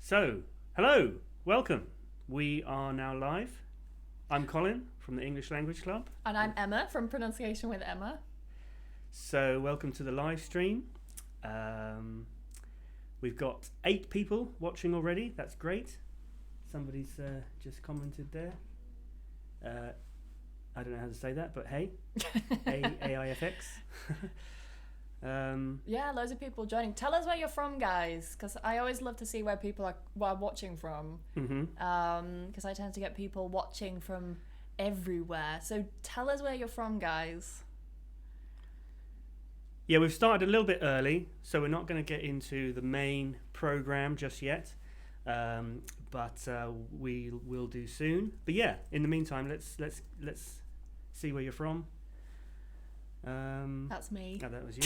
So, hello, welcome. We are now live. I'm Colin from the English Language Club. And I'm Emma from Pronunciation with Emma. So, welcome to the live stream. We've got 8 people watching already. That's great. Somebody's just commented there. I don't know how to say that, but hey, AIFX. Yeah, loads of people joining. Tell us where you're from, guys, because I always love to see where people are watching from. Because I tend to get people watching from everywhere. So tell us where you're from, guys. Yeah, we've started a little bit early, so we're not going to get into the main program just yet, but we will do soon. But yeah, in the meantime, let's see where you're from. That's me. Oh, that was you.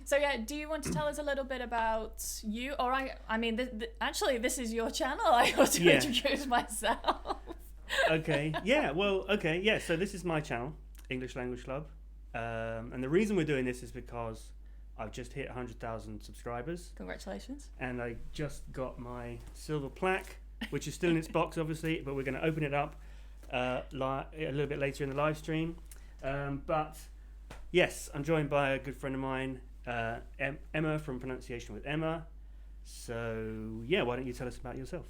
So yeah, do you want to tell us a little bit about you? Or I mean, actually, this is your channel. I ought to introduce myself. Okay. Yeah. Well. Okay. Yeah. So this is my channel, English Language Club, and the reason we're doing this is because I've just hit 100,000 subscribers. Congratulations. And I just got my silver plaque, which is still in its box, obviously, but we're going to open it up a little bit later in the live stream. But yes, I'm joined by a good friend of mine, Emma from Pronunciation with Emma. So yeah, why don't you tell us about yourself?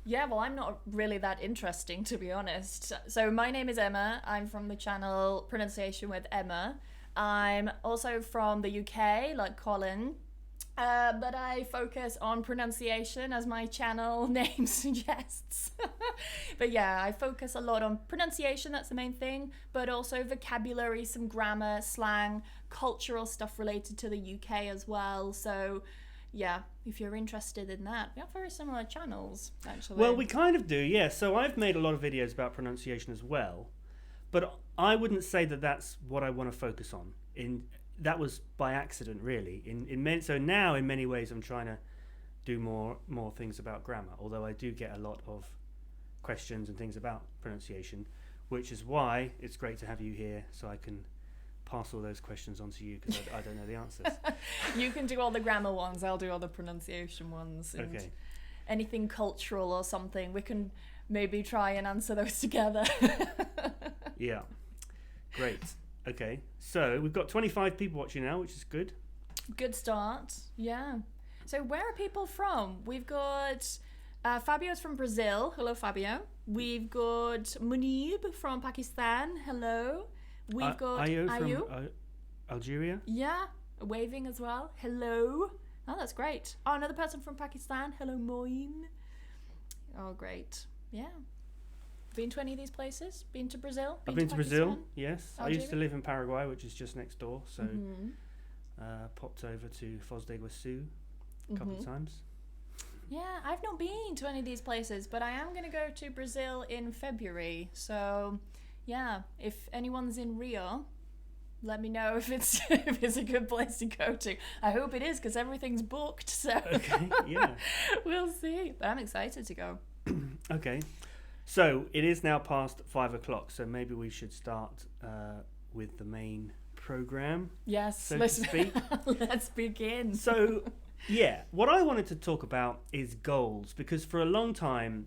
Yeah, well, I'm not really that interesting, to be honest. So my name is Emma. I'm from the channel Pronunciation with Emma. I'm also from the UK, like Colin. But I focus on pronunciation, as my channel name suggests. But yeah, I focus a lot on pronunciation, that's the main thing, but also vocabulary, some grammar, slang, cultural stuff related to the UK as well. So yeah, if you're interested in that, we have very similar channels, actually. Well, we kind of do, yeah. So I've made a lot of videos about pronunciation as well, but I wouldn't say that that's what I want to focus on. That was by accident, really. So now, in many ways, I'm trying to do more things about grammar, although I do get a lot of questions and things about pronunciation, which is why it's great to have you here, so I can pass all those questions on to you, because I don't know the answers. You can do all the grammar ones, I'll do all the pronunciation ones. And okay. Anything cultural or something, we can maybe try and answer those together. Yeah, great. Okay, so we've got 25 people watching now, which is good. Good start, yeah. So where are people from? We've got Fabio's from Brazil. Hello, Fabio. We've got Munib from Pakistan. Hello. We've got Ayo Ayu from Algeria. Yeah, waving as well. Hello. Oh, that's great. Oh, another person from Pakistan. Hello, Moin. Oh, great. Yeah. Been to any of these places? Been to Brazil? I've been to Brazil, yes. Algeria? I used to live in Paraguay, which is just next door, so popped over to Foz do Iguaçu a couple of times. Yeah, I've not been to any of these places, but I am going to go to Brazil in February. So, yeah, if anyone's in Rio, let me know if it's a good place to go to. I hope it is, because everything's booked, so okay, yeah. We'll see. But I'm excited to go. Okay. So it is now past 5 o'clock, so maybe we should start with the main program. Yes, so to speak. Let's begin. So, yeah, what I wanted to talk about is goals, because for a long time,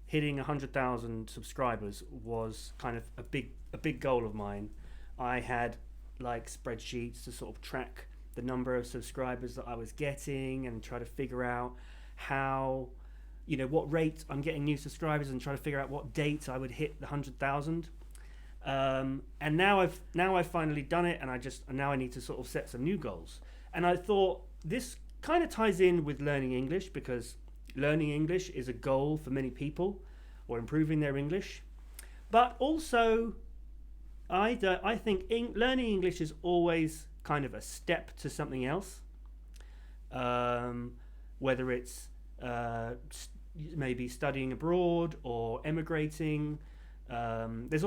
hitting 100,000 subscribers was kind of a big goal of mine. I had like spreadsheets to sort of track the number of subscribers that I was getting and try to figure out how, what rate I'm getting new subscribers, and try to figure out what date I would hit the 100,000. And now I've finally done it, and now I need to sort of set some new goals. And I thought this kind of ties in with learning English, because learning English is a goal for many people, or improving their English. But also, I think learning English is always kind of a step to something else. Whether it's maybe studying abroad or emigrating, there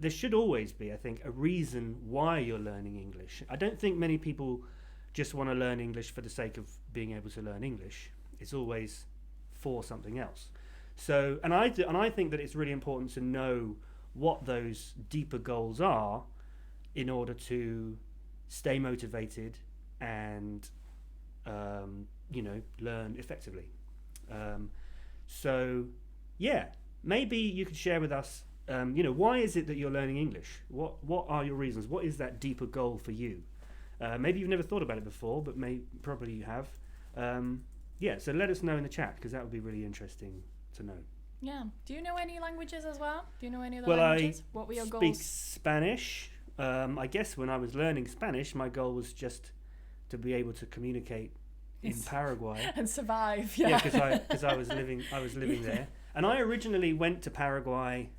should always be, I think, a reason why you're learning English. I don't think many people just want to learn English for the sake of being able to learn English. It's always for something else. So, and I think that it's really important to know what those deeper goals are in order to stay motivated and learn effectively. So, yeah, maybe you could share with us, why is it that you're learning English? What are your reasons? What is that deeper goal for you? Maybe you've never thought about it before, but probably you have. So let us know in the chat, because that would be really interesting to know. Yeah. Do you know any languages as well? Do you know any other Well, languages? What were your speak goals? Spanish. I guess when I was learning Spanish, my goal was just to be able to communicate in Paraguay And survive. yeah, Yeah. because I was living there, and I originally went to Paraguay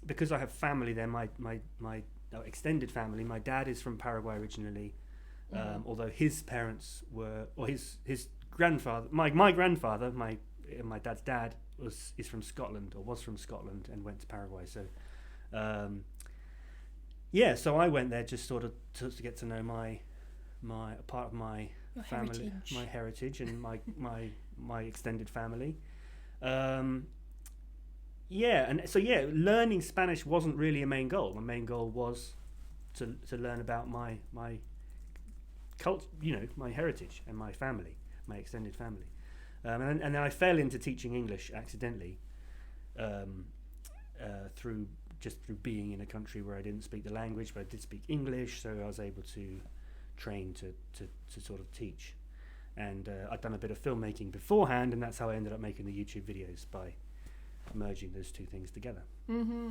because I have family there. My extended family. My dad is from Paraguay originally, although his parents were, or his grandfather, my grandfather, my dad's dad is from Scotland, or was from Scotland, and went to Paraguay. So, so I went there just sort of to get to know my part of my Your family, heritage. my heritage, and my extended family. Learning Spanish wasn't really a main goal. My main goal was to learn about my culture, my heritage and my family, my extended family. And then I fell into teaching English accidentally through being in a country where I didn't speak the language, but I did speak English, so I was able to train to sort of teach. And I'd done a bit of filmmaking beforehand, and that's how I ended up making the YouTube videos, by merging those two things together. Mm-hmm.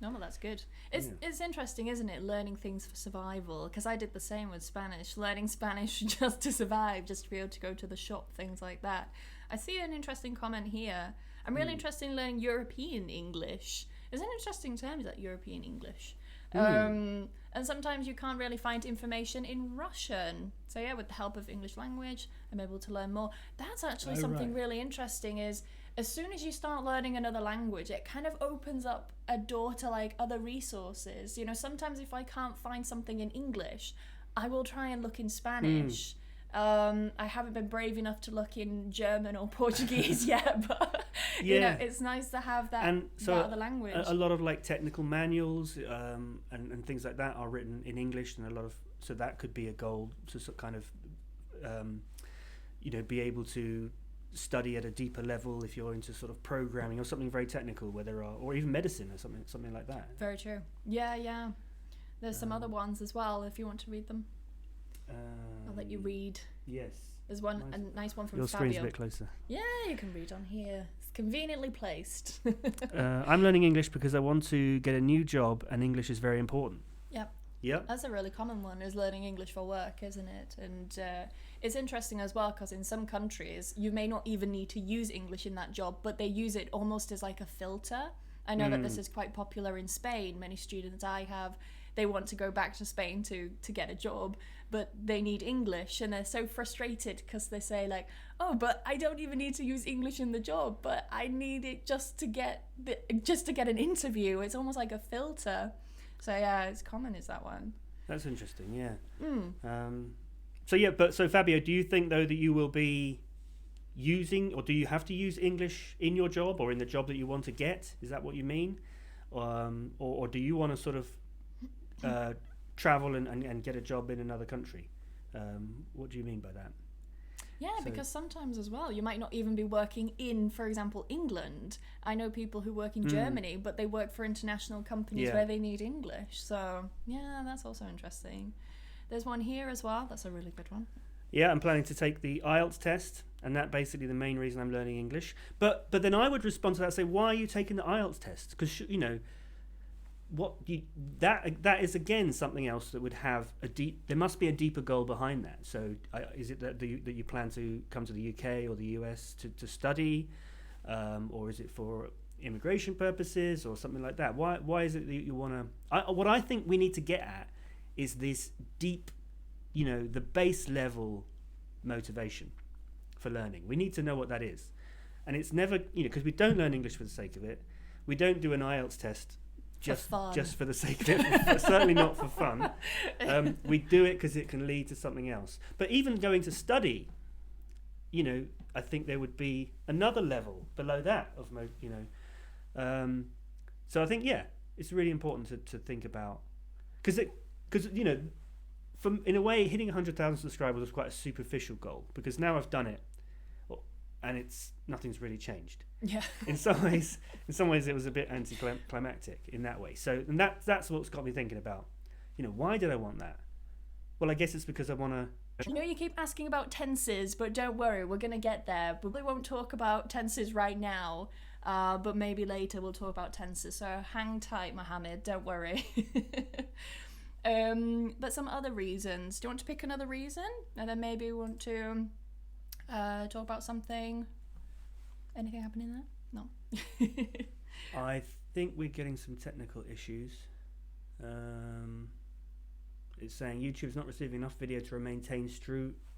No, well, that's good. It's interesting, isn't it? Learning things for survival. Because I did the same with Spanish. Learning Spanish just to survive, just to be able to go to the shop, things like that. I see an interesting comment here. I'm really interested in learning European English. It's an interesting term, is that European English? And sometimes you can't really find information in Russian. So yeah, with the help of English language, I'm able to learn more. That's actually something really interesting, is as soon as you start learning another language, it kind of opens up a door to like other resources. Sometimes if I can't find something in English, I will try and look in Spanish. I haven't been brave enough to look in German or Portuguese yet, but it's nice to have that, and so that other language. A lot of like technical manuals and things like that are written in English, and so that could be a goal to kind of be able to study at a deeper level if you're into sort of programming or something very technical, or even medicine or something like that. Very true. Yeah. There's some other ones as well if you want to read them. I'll let you read. Yes. There's one, a nice one from Your Fabio. screen's a bit closer. Yeah, you can read on here. It's conveniently placed. I'm learning English because I want to get a new job, and English is very important. Yep. That's a really common one, is learning English for work, isn't it? And it's interesting as well, because in some countries you may not even need to use English in that job, but they use it almost as like a filter. I know that this is quite popular in Spain. Many students I have, they want to go back to Spain to get a job, but they need English, and they're so frustrated because they say like, oh, but I don't even need to use English in the job, but I need it just to get an interview. It's almost like a filter. So yeah, it's common, is that one. That's interesting, yeah. So Fabio, do you think though that you will be using, or do you have to use English in your job or in the job that you want to get? Is that what you mean? Or do you want to sort of travel and get a job in another country? What do you mean by that? Yeah, because sometimes as well, you might not even be working in, for example, England. I know people who work in Germany, but they work for international companies where they need English. So, yeah, that's also interesting. There's one here as well. That's a really good one. Yeah, I'm planning to take the IELTS test, and that's basically the main reason I'm learning English. But then I would respond to that and say, why are you taking the IELTS test? Because, that is again something else that would have there must be a deeper goal behind that. So is it that you plan to come to the UK or the US to study, or is it for immigration purposes or something like that? Why is it that you want to? What I think we need to get at is this deep, the base level motivation for learning. We need to know what that is, and it's never because we don't learn English for the sake of it. We don't do an IELTS test just for the sake of it, certainly not for fun. We do it because it can lead to something else. But even going to study, I think there would be another level below that of so I think it's really important to think about, because in a way, hitting 100,000 subscribers was quite a superficial goal, because now I've done it, and nothing's really changed. Yeah. In some ways, it was a bit anticlimactic in that way. So, and that's what's got me thinking about, why did I want that? Well, I guess it's because I want to. You keep asking about tenses, but don't worry, we're going to get there. But we won't talk about tenses right now, but maybe later we'll talk about tenses. So hang tight, Mohammed, don't worry. But some other reasons. Do you want to pick another reason? And then maybe we want to talk about something. Anything happening there? No. I think we're getting some technical issues. It's saying YouTube's not receiving enough video to maintain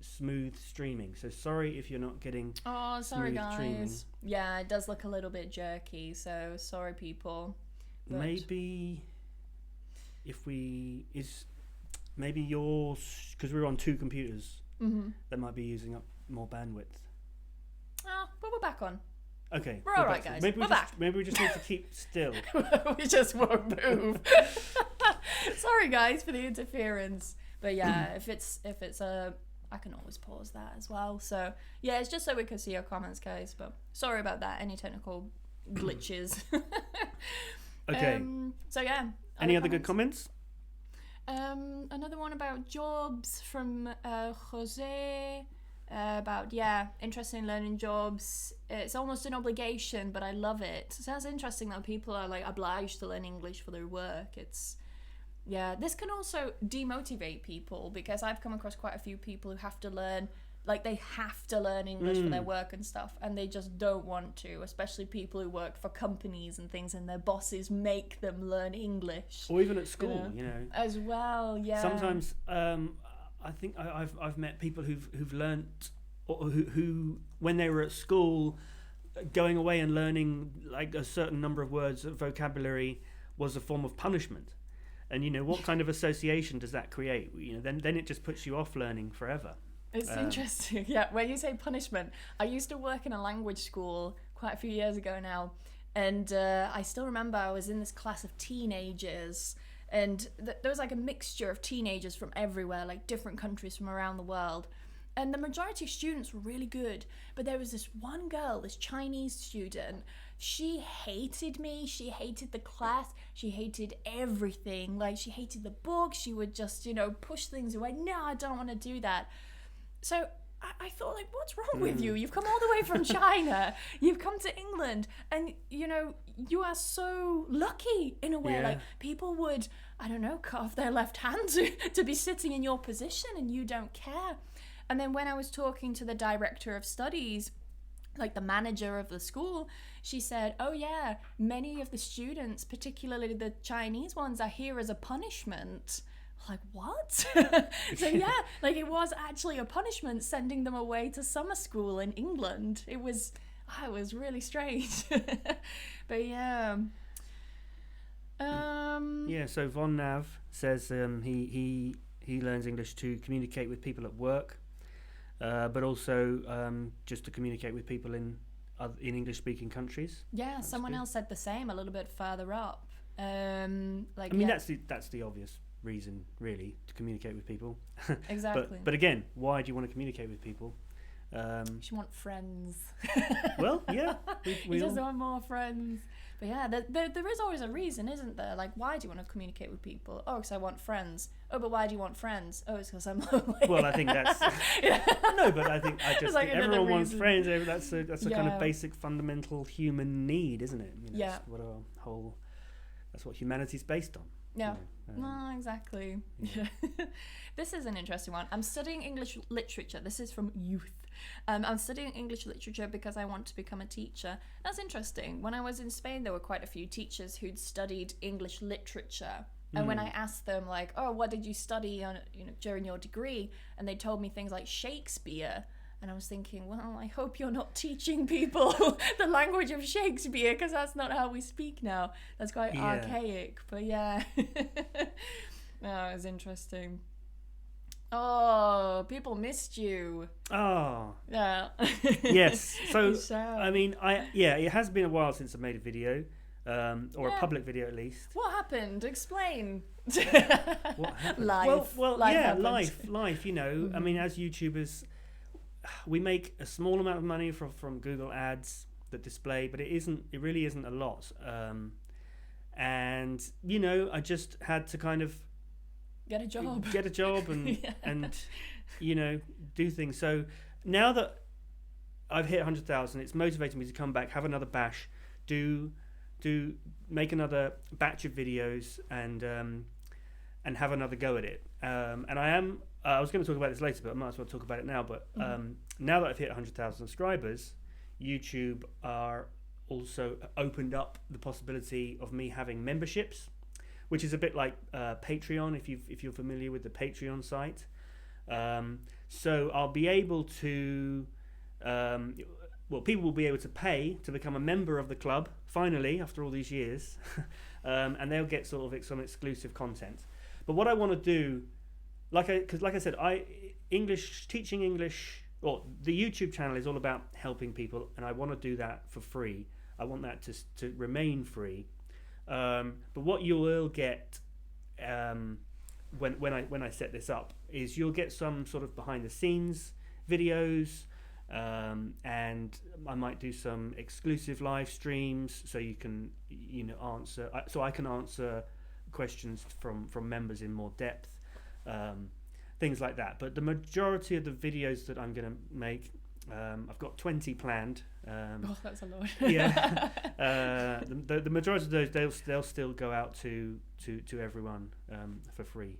smooth streaming. So sorry if you're not getting sorry guys. Streaming. Yeah, it does look a little bit jerky, so sorry people. But maybe maybe yours, because we're on 2 computers, that might be using up more bandwidth. But we're back on. Okay. We're all right, guys. Maybe we're back. Maybe we just need to keep still. We just won't move. Sorry, guys, for the interference. But yeah, if it's I can always pause that as well. So yeah, it's just so we can see your comments, guys. But sorry about that. Any technical glitches. Okay. So yeah. Any other good comments? Another one about jobs from Jose. About interested in learning jobs. It's almost an obligation, but I love it. So that's interesting that people are like obliged to learn English for their work. This can also demotivate people, because I've come across quite a few people who have to learn, like they have to learn English for their work and stuff, and they just don't want to, especially people who work for companies and things, and their bosses make them learn English. Or even at school, As well, yeah. Sometimes I think I've met people who've learnt, or who when they were at school, going away and learning like a certain number of words of vocabulary was a form of punishment. And what kind of association does that create? Then it just puts you off learning forever. It's interesting. Yeah, when you say punishment, I used to work in a language school quite a few years ago now, and I still remember I was in this class of teenagers, and there was like a mixture of teenagers from everywhere, like different countries from around the world. And the majority of students were really good, but there was this one girl, this Chinese student. She hated me, she hated the class, she hated everything. Like, she hated the book, she would just, push things away. No, I don't want to do that. So I thought, like, what's wrong with you? You've come all the way from China, you've come to England, and, you are so lucky in a way. Yeah. Like, people would, I don't know, cut off their left hand to be sitting in your position, and you don't care. And then when I was talking to the director of studies, like the manager of the school, she said, oh yeah, many of the students, particularly the Chinese ones, are here as a punishment. Like, what? So yeah, like it was actually a punishment sending them away to summer school in England. It was really strange. But yeah. So Von Nav says he learns English to communicate with people at work, but also just to communicate with people in English-speaking countries. Yeah, That's someone good. else said the same a little bit further up. That's the obvious reason, really, to communicate with people. Exactly. But again, why do you want to communicate with people? You want friends. Well, yeah. We You just all... want more friends. But yeah, there is always a reason, isn't there? Like, why do you want to communicate with people? Oh, because I want friends. Oh, but why do you want friends? Oh, it's because I'm lonely. Well, I think that's... No, but I think like everyone wants reason. friends. That's a kind of basic, fundamental human need, isn't it? Yeah. That's what humanity's based on. Yeah. No, exactly. Yeah. This is an interesting one. I'm studying English literature. This is from Youth. I'm studying English literature because I want to become a teacher. That's interesting. When I was in Spain, there were quite a few teachers who'd studied English literature. And when I asked them, like, oh, what did you study during your degree? And they told me things like Shakespeare. And I was thinking, well, I hope you're not teaching people the language of Shakespeare, because that's not how we speak now. That's quite archaic. But yeah. No, it was interesting. Oh, people missed you. Oh. Yeah. Yes. So, So- I mean, it has been a while since I made a video, or a public video at least. What happened? Explain. What happened? Life. Well, Life yeah, happens. life. You know, I mean, as YouTubers, we make a small amount of money from Google Ads that display, but it really isn't a lot. And you know, I just had to kind of Get a job and Yeah. and you know, do things. So now that I've hit 100,000, it's motivated me to come back, have another bash, do make another batch of videos, and have another go at it. And I was going to talk about this later, but I might as well talk about it now. But now that I've hit 100,000 subscribers, YouTube are also opened up the possibility of me having memberships, which is a bit like Patreon, if you're familiar with the Patreon site. So I'll be able to, people will be able to pay to become a member of the club, finally, after all these years, and they'll get sort of some exclusive content. But what I want to do, like I said, teaching English, or the YouTube channel is all about helping people, and I want to do that for free. I want that to remain free. But what you will get when I set this up is you'll get some sort of behind the scenes videos, and I might do some exclusive live streams so you can I can answer questions from members in more depth, things like that. But the majority of the videos that I'm going to make, I've got 20 planned. That's a lot. Yeah. The majority of those they'll still go out to everyone for free.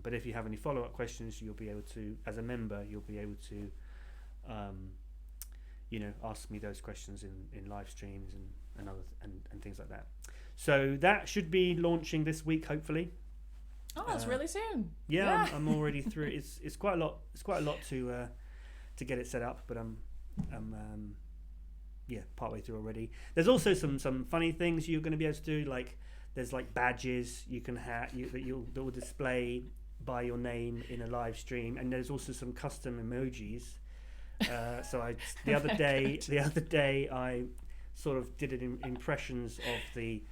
But if you have any follow-up questions, you'll be able to, as a member, you'll be able to ask me those questions in live streams and things like that. So that should be launching this week, hopefully. Oh, that's really soon. Yeah. I'm already through. It's quite a lot. It's quite a lot to get it set up, but I'm partway through already. There's also some funny things you're going to be able to do, like there's like badges you can have that will display by your name in a live stream, and there's also some custom emojis. So the other day I sort of did impressions of the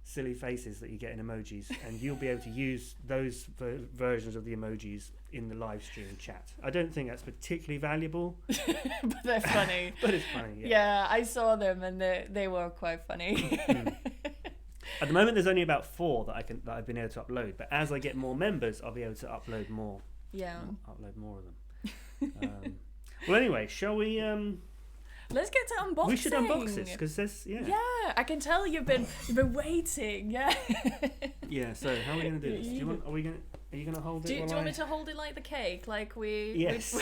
silly faces that you get in emojis, and you'll be able to use those versions of the emojis in the live stream chat. I don't think that's particularly valuable, but they're funny. But it's funny. Yeah, I saw them and they were quite funny. At the moment, there's only about 4 that I've been able to upload. But as I get more members, I'll be able to upload more. Yeah. Upload more of them. Well, anyway, shall we? Let's get to unboxing. We should unbox this because there's Yeah, I can tell you've been waiting. Yeah. Yeah. So how are we gonna do this? Are you gonna hold it? Do you want me to hold it like the cake, like we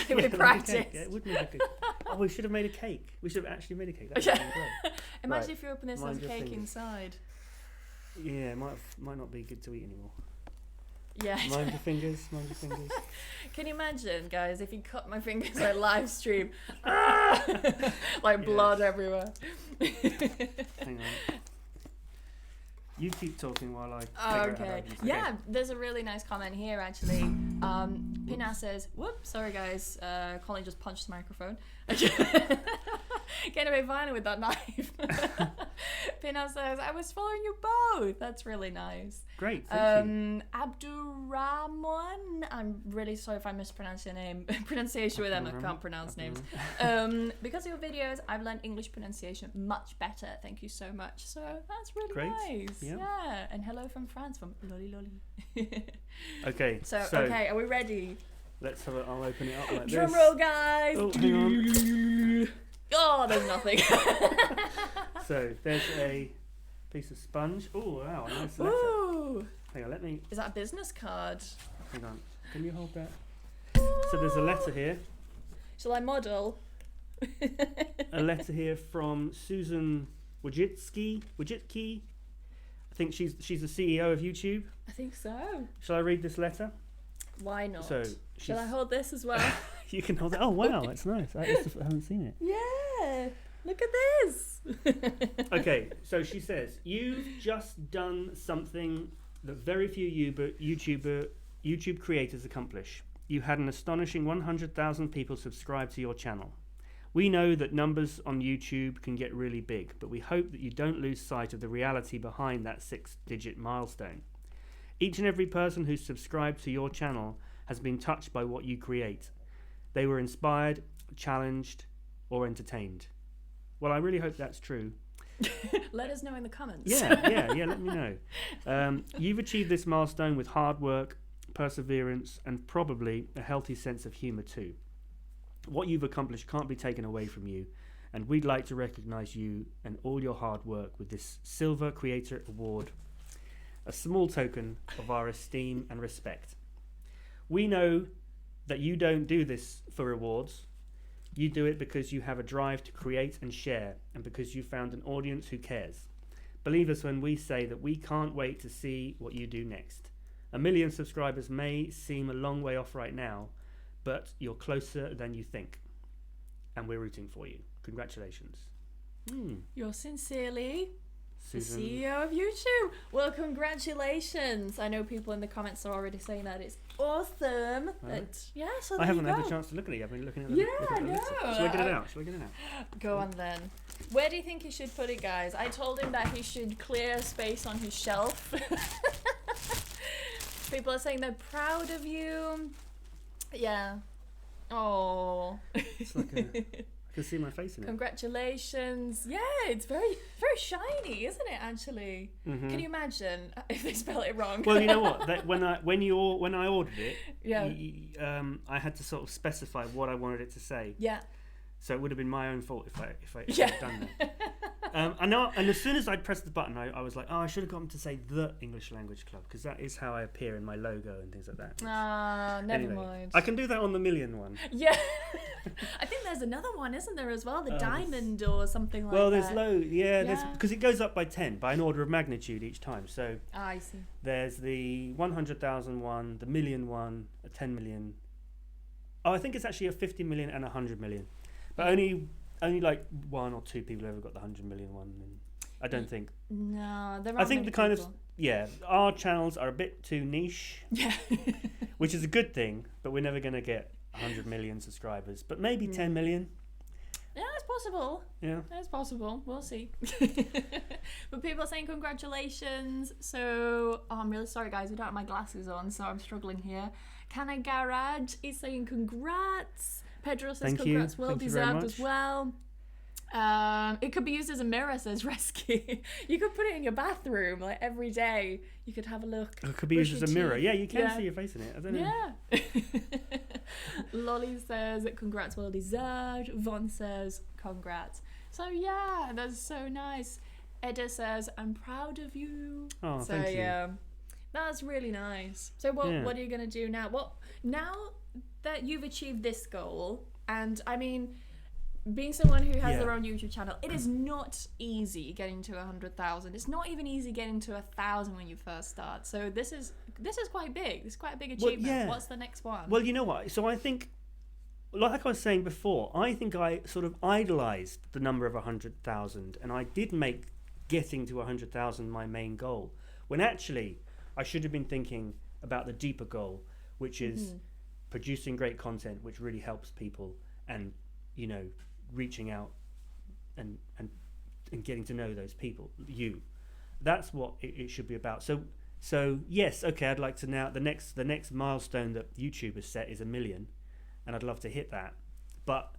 we practiced? Yeah, it would make a good. Oh, we should have made a cake. We should have actually made a cake. That would have been great. Imagine Right. if you open this Mind as a your cake fingers. inside. Yeah, it might not be good to eat anymore. Yeah. Mind your fingers. Mind your fingers. Can you imagine, guys, if you cut my fingers on live stream? Like blood everywhere. Hang on. You keep talking while I figure out how to Okay. open this. Yeah, there's a really nice comment here actually. Pina says, whoops, sorry guys, Colin just punched the microphone. Getting a bit violent with that knife. Pina says, I was following you both. That's really nice. Great, thank you. Abdurrahman, I'm really sorry if I mispronounce your name. Pronunciation with them, I can't pronounce names. Because of your videos, I've learned English pronunciation much better. Thank you so much. So that's really Great. nice. Yeah. Yeah. And hello from France, from Loli Loli. Okay. So, okay, are we ready? I'll open it up like Drum this. roll, guys. Oh, hang on. Oh, there's nothing. So there's a piece of sponge. Oh wow, a nice letter. Ooh. Hang on, let me. Is that a business card? Hang on. Can you hold that? So there's a letter here. Shall I model? A letter here from Susan Wojcicki. I think she's the CEO of YouTube. I think so. Shall I read this letter? Why not? So Shall I hold this as well? You can hold it. Oh wow, it's nice. I haven't seen it. Yeah. Look at this. Okay, so she says, you've just done something that very few YouTube creators accomplish. You had an astonishing 100,000 people subscribe to your channel. We know that numbers on YouTube can get really big, but we hope that you don't lose sight of the reality behind that 6-digit milestone. Each and every person who's subscribed to your channel has been touched by what you create. They were inspired, challenged, or entertained. Well, I really hope that's true. Let us know in the comments. Yeah, let me know. You've achieved this milestone with hard work, perseverance, and probably a healthy sense of humour too. What you've accomplished can't be taken away from you, and we'd like to recognise you and all your hard work with this Silver Creator Award, a small token of our esteem and respect. We know that you don't do this for rewards. You do it because you have a drive to create and share, and because you found an audience who cares. Believe us when we say that we can't wait to see what you do next. 1 million subscribers may seem a long way off right now, but you're closer than you think. And we're rooting for you. Congratulations. You're sincerely Susan. the CEO of YouTube. Well, congratulations. I know people in the comments are already saying that it's awesome. But yeah, so I haven't there you had go. a chance to look at it. I've been looking at Yeah, the list. no. Shall I get it out? Go on then. Where do you think he should put it, guys? I told him that he should clear space on his shelf. People are saying they're proud of you. Yeah. Oh. It's like I can see my face in it. Congratulations. Yeah, it's very, very shiny, isn't it, actually? Mm-hmm. Can you imagine if they spell it wrong? Well, you know what? When I ordered it, Yeah. I had to sort of specify what I wanted it to say. Yeah. So it would have been my own fault if I Yeah. had done that. And as soon as I pressed the button, I was like, oh, I should have gotten to say the English Language Club, because that is how I appear in my logo and things like that. Never Anyway, mind. I can do that on the million one. Yeah. I think there's another one, isn't there, as well? The diamond or something like Well, that. there's loads. Yeah, Yeah. because it goes up by 10, by an order of magnitude each time. So I see. there's the 100,000 one, the million one, a 10 million. Oh, I think it's actually a 50 million and a 100 million. But only like 1 or 2 people ever got the 100 million one. And I don't think. No, there are I think many the kind people. our channels are a bit too niche, Yeah. which is a good thing, but we're never going to get 100 million subscribers. But maybe 10 million. Yeah, it's possible. Yeah. It's possible. We'll see. But people are saying congratulations. So, I'm really sorry, guys. I don't have my glasses on, so I'm struggling here. Can Garage is saying congrats. Pedro says Thank you. congrats. Well Thank you very deserved much. as well. It could be used as a mirror, says Rescue. You could put it in your bathroom, like every day. You could have a look. It could be brush used as a your mirror. teeth. Yeah, you can Yeah. see your face in it. I don't know. Yeah. Lolly says congrats, well deserved. Von says congrats. So yeah, that's so nice. Edda says I'm proud of you. Oh, so thank you. yeah, that's really nice. So what Yeah. what are you gonna do now? Now that you've achieved this goal, and I mean, being someone who has Yeah. their own YouTube channel, it is not easy getting to 100,000. It's not even easy getting to 1,000 when you first start. So this is quite big. This is quite a big Well, achievement. yeah. What's the next one? Well, you know what? So I think, like I was saying before, I think I sort of idolized the number of 100,000, and I did make getting to 100,000 my main goal, when actually I should have been thinking about the deeper goal, which is producing great content which really helps people, and reaching out and getting to know those people. That's what it should be about. So yes, okay, I'd like to now, the next milestone that YouTube has set is 1 million, and I'd love to hit that. But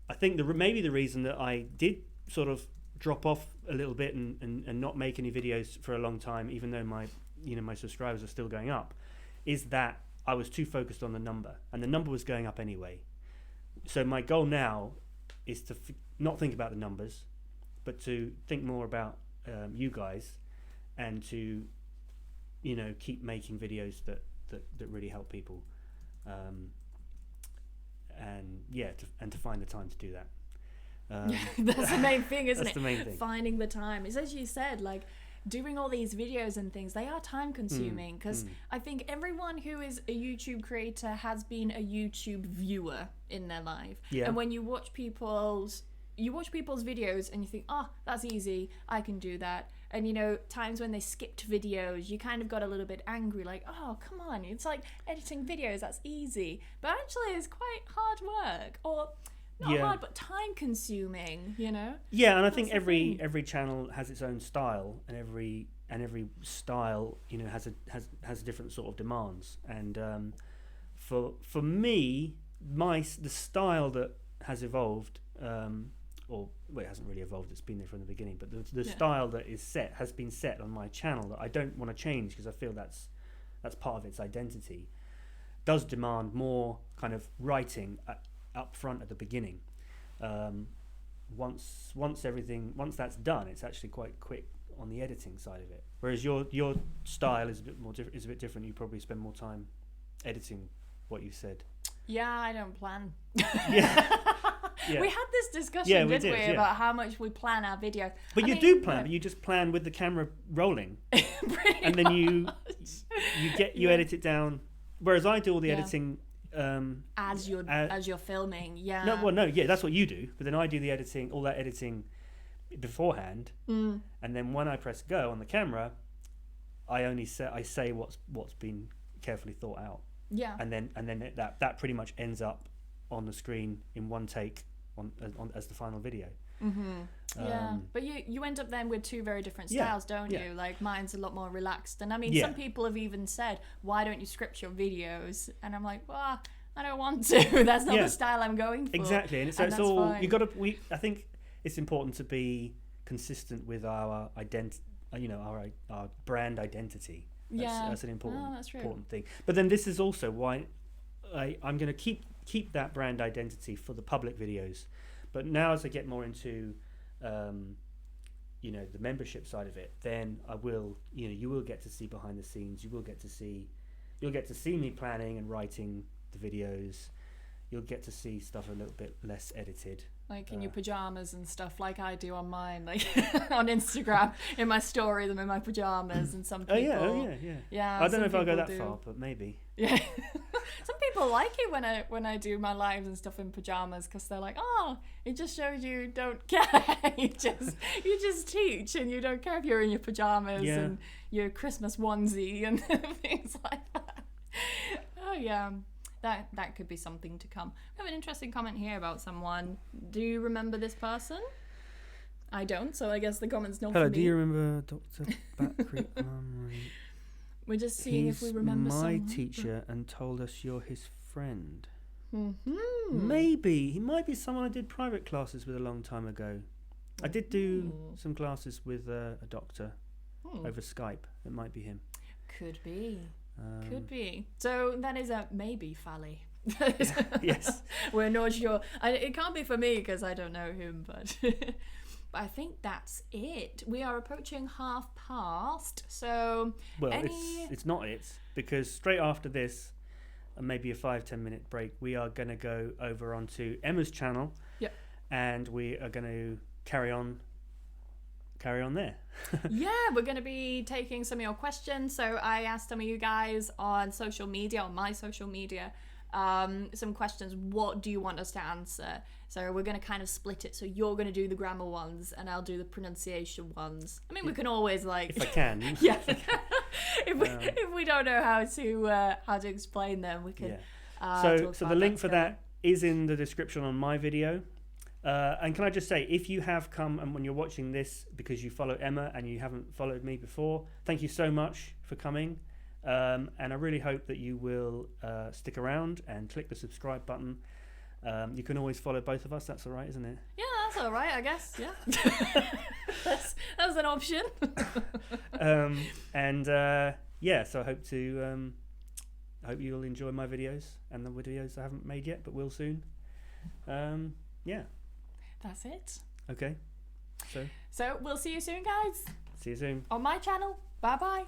I think maybe the reason that I did sort of drop off a little bit and not make any videos for a long time, even though my subscribers are still going up, is that I was too focused on the number, and the number was going up anyway. So my goal now is to not think about the numbers, but to think more about you guys, and to keep making videos that really help people, and to find the time to do that. That's the main thing, isn't That's it? the main thing. Finding the time. It's as you said, like doing all these videos and things, they are time consuming, because I think everyone who is a YouTube creator has been a YouTube viewer in their life. Yeah. And when you watch people's videos and you think, oh, that's easy, I can do that. And times when they skipped videos, you kind of got a little bit angry, like, oh, come on, it's like editing videos, that's easy. But actually it's quite hard work, or not hard, but time consuming, Yeah, and I think the every channel has its own style, and every every style, you know, has different sort of demands. And for me, the style that has evolved, or well, it hasn't really evolved, it's been there from the beginning, but the style that has been set on my channel that I don't want to change, because I feel that's part of its identity, does demand more kind of writing up front at the beginning. Once that's done, it's actually quite quick on the editing side of it. Whereas your style is a bit different. You probably spend more time editing what you said. Yeah, I don't plan. Yeah. Yeah. We had this discussion, didn't we, yeah. about how much we plan our videos. But I mean, do plan, but you just plan with the camera rolling, and then you edit it down. Whereas I do all the editing as you're filming. Yeah. That's what you do. But then I do all that editing beforehand, and then when I press go on the camera, I say what's been carefully thought out. Yeah. And then that pretty much ends up on the screen in one take on as the final video. Yeah, but you end up then with two very different styles, don't you? Like mine's a lot more relaxed, and I mean some people have even said, why don't you script your videos? And I'm like, well, I don't want to. That's not the style I'm going for. Exactly, and it's all fine. I think it's important to be consistent with our identity, our brand identity. That's an important thing. But then this is also why I'm going to keep that brand identity for the public videos. But now as I get more into the membership side of it, then I will, you will get to see behind the scenes. You'll get to see me planning and writing the videos. You'll get to see stuff a little bit less edited. Like in your pajamas and stuff, like I do on mine, like on Instagram, in my story, them in my pajamas, and some people. Yeah. I don't know if I'll go that far, but maybe. Yeah. Some people like it when I do my lives and stuff in pajamas, because they're like, oh, it just shows you don't care. you just teach, and you don't care if you're in your pajamas and your Christmas onesie and things like that. Oh yeah. That could be something to come. We have an interesting comment here about someone. Do you remember this person? I don't, so I guess the comment's not for me. Hello, do you remember Dr. Bakri? We're just seeing if we remember someone. He's my teacher and told us you're his friend. Mm-hmm. Maybe. He might be someone I did private classes with a long time ago. I did do some classes with a doctor over Skype. It might be him. Could be. Could be. So that is a maybe, Fally. Yes. We're not sure. It can't be for me because I don't know him, but I think that's it. We are approaching past. So it's not because straight after this, and maybe a 5-10 minute break, we are going to go over onto Emma's channel. Yep. And we are going to carry on there. Yeah, we're going to be taking some of your questions. So I asked some of you guys on my social media, some questions. What do you want us to answer? So we're going to kind of split it. So you're going to do the grammar ones and I'll do the pronunciation ones. I mean, we can always if I can. Yeah. if we don't know how to explain them, we can. So the link for that is in the description on my video. And can I just say, if you have come and when you're watching this because you follow Emma and you haven't followed me before, thank you so much for coming. And I really hope that you will stick around and click the subscribe button. You can always follow both of us. That's all right, isn't it? Yeah, that's all right, I guess. Yeah. that's an option. So I hope you'll enjoy my videos and the videos I haven't made yet, but will soon. That's it. Okay. So we'll see you soon, guys. See you soon. On my channel. Bye-bye.